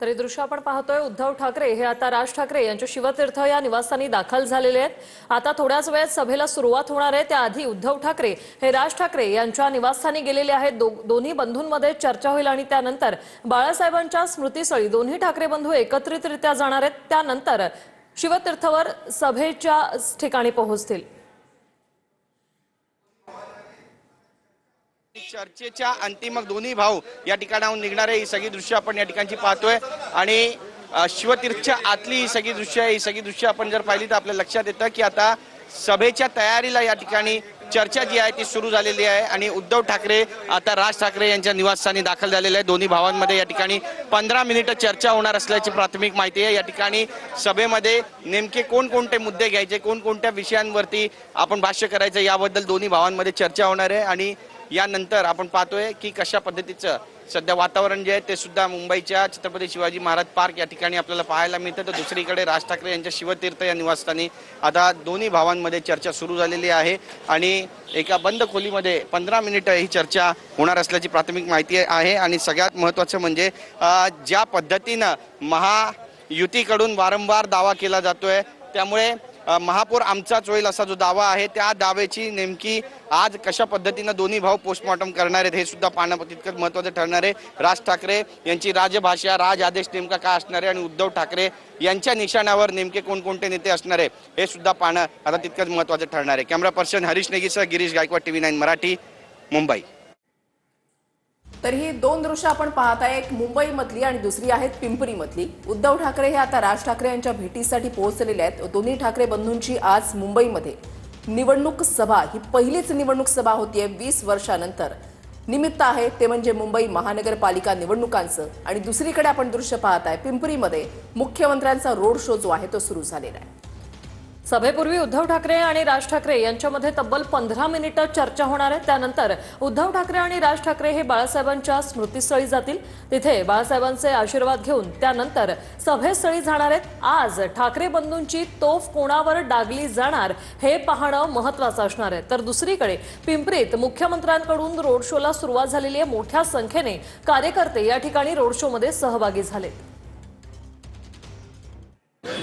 तर हे दृश्य आपण पाहतोय उद्धव ठाकरे हे आता राज ठाकरे यांच्या शिवतीर्थ या निवासस्थानी दाखल झालेले आहेत। आता थोड्याच वेळात सभेला सुरुवात होणार आहे। त्याआधी उद्धव ठाकरे हे राज ठाकरे यांच्या निवासस्थानी गेलेले आहेत। दोन्ही बंधूंमध्ये चर्चा होईल आणि त्यानंतर बाळासाहेबांच्या स्मृतीस्थळी दोन्ही ठाकरे बंधू एकत्रितरित्या जाणार आहेत। त्यानंतर शिवतीर्थवर सभेच्या ठिकाणी पोहोचतील। चर्चेच्या अंतिम दोन्ही भाऊ या ठिकाणाहून निघणारे ही सगळी दृश्य आपण या ठिकाणची पाहतोय आणि शिवतीर्थच्या आतली ही सगळी दृश्य आपण जर पाहिली तर आपल्या लक्षात येतं की आता सभेच्या तयारीला या ठिकाणी चर्चा जी आहे ती सुरू झालेली आहे आणि उद्धव ठाकरे आता राज ठाकरे यांच्या निवासस्थानी दाखल झालेले आहेत। दोन्ही भावांमध्ये या ठिकाणी 15 मिनिटं चर्चा होणार असल्याची प्राथमिक माहिती आहे। या ठिकाणी सभेमध्ये नेमके कोणकोणते मुद्दे घ्यायचे, कोणकोणत्या विषयांवरती आपण भाष्य करायचं याबद्दल दोन्ही भावांमध्ये चर्चा होणार आहे आणि यानंतर आपण पाहतोय की कशा पद्धतीचं सध्या वातावरण जे आहे ते सुद्धा मुंबईच्या छत्रपती शिवाजी महाराज पार्क या ठिकाणी आपल्याला पाहायला मिळतं। तर दुसरीकडे राज ठाकरे यांच्या शिवतीर्थ या निवासस्थानी आता दोन्ही भावांमध्ये चर्चा सुरू झालेली आहे आणि एका बंद खोलीमध्ये 15 मिनिटं ही चर्चा होणार असल्याची प्राथमिक माहिती आहे। आणि सगळ्यात महत्त्वाचं म्हणजे ज्या पद्धतीनं महायुतीकडून वारंवार दावा केला जातोय त्यामुळे महापौर आमचाच होईल असा जो दावा आहे त्या दाव्याची नेमकी आज कशा पद्धतीनं दोन्ही भाऊ पोस्टमॉर्टम करणार आहेत हे सुद्धा पाहणं तितकंच महत्त्वाचं ठरणार आहे। राज ठाकरे यांची राजभाषा, राज आदेश नेमका काय असणार आहे आणि उद्धव ठाकरे यांच्या निशाण्यावर नेमके कोणकोणते नेते असणार आहे हे सुद्धा पाहणं आता तितकंच महत्त्वाचं ठरणार आहे। कॅमेरा पर्सन हरीश नेगीसह गिरीश गायकवाड, TV9 मराठी, मुंबई। तर ही दोन दृश्य आपण पाहत आहे, एक मुंबईमधली आणि दुसरी आहेत पिंपरीमधली। उद्धव ठाकरे हे आता राज ठाकरे यांच्या भेटीसाठी पोहोचलेले आहेत। दोन्ही ठाकरे बंधूंची आज मुंबईमध्ये निवडणूक सभा, ही पहिलीच निवडणूक सभा होतीये 20 वर्षानंतर। निमित्त आहे ते म्हणजे मुंबई महानगरपालिका निवडणुकांचं आणि दुसरीकडे आपण दृश्य पाहत आहे पिंपरीमध्ये मुख्यमंत्र्यांचा रोड शो जो आहे तो सुरू झालेला आहे। सभेपूर्वी उद्धव ठाकरे आणि राज ठाकरे यांच्यामध्ये तब्बल 15 मिनिटं चर्चा होणार आहे। त्यानंतर उद्धव ठाकरे आणि राज ठाकरे हे बाळासाहेबांच्या स्मृतीस्थळी जातील। तिथे बाळासाहेबांचे आशीर्वाद घेऊन त्यानंतर सभेस्थळी जाणार आहेत। आज ठाकरे बंधूंची तोफ कोणावर डागली जाणार हे पाहणं महत्त्वाचं असणार आहे। तर दुसरीकडे पिंपरीत मुख्यमंत्र्यांकडून रोड शोला सुरुवात झालेली आहे। मोठ्या संख्येने कार्यकर्ते या ठिकाणी रोड शोमध्ये सहभागी झालेत।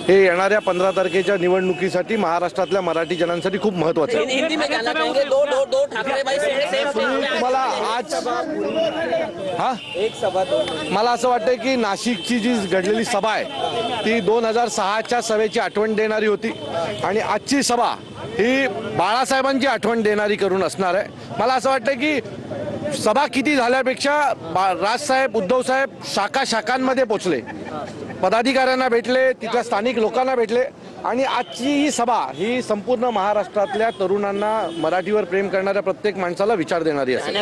हे येणाऱ्या 15 तारखेच्या निवडणुकीसाठी महाराष्ट्रातल्या मराठी जनांसाठी खूप महत्त्वाचं आहे। तुम्हाला आज मला असं वाटतं की नाशिकची जी घडलेली सभा आहे ती 2006च्या सभेची आठवण देणारी होती आणि आजची सभा ही बाळासाहेबांची आठवण देणारी करून असणार आहे। मला असं वाटतं की सभा किती झाल्यापेक्षा राजसाहेब, उद्धवसाहेब शाखांमध्ये पोचले, पदाधिकाऱ्यांना भेटले, तिथल्या स्थानिक लोकांना भेटले आणि आजची ही सभा ही संपूर्ण महाराष्ट्रातल्या तरुणांना, मराठीवर प्रेम करणाऱ्या प्रत्येक माणसाला विचार देणारी असेल।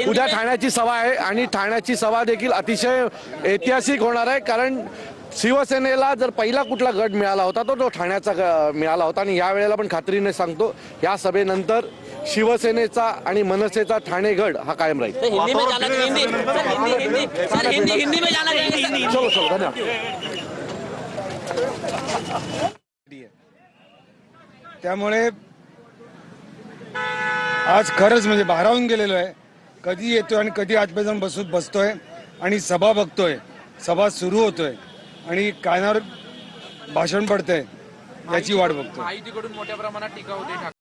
उद्या ठाण्याची सभा आहे आणि ठाण्याची सभा देखील अतिशय ऐतिहासिक होणार आहे, कारण शिवसेनेला जर पहिला कुठला गट मिळाला होता तो ठाण्याचा मिळाला होता आणि या वेळेला पण खात्रीने सांगतो या सभेनंतर शिवसेनेचा आणि मनसेचा ठाणे गड हा कायम राहील। त्यामुळे आज खरंच म्हणजे भारावून गेलेलो आहे। कधी येतोय आणि कधी आजपर्यंत बसतोय आणि सभा बघतोय, सभा सुरू होतोय आणि कानावर भाषण पडतंय याची वाट बघतोय। माहितीकडून मोठ्या प्रमाणात टीका होते।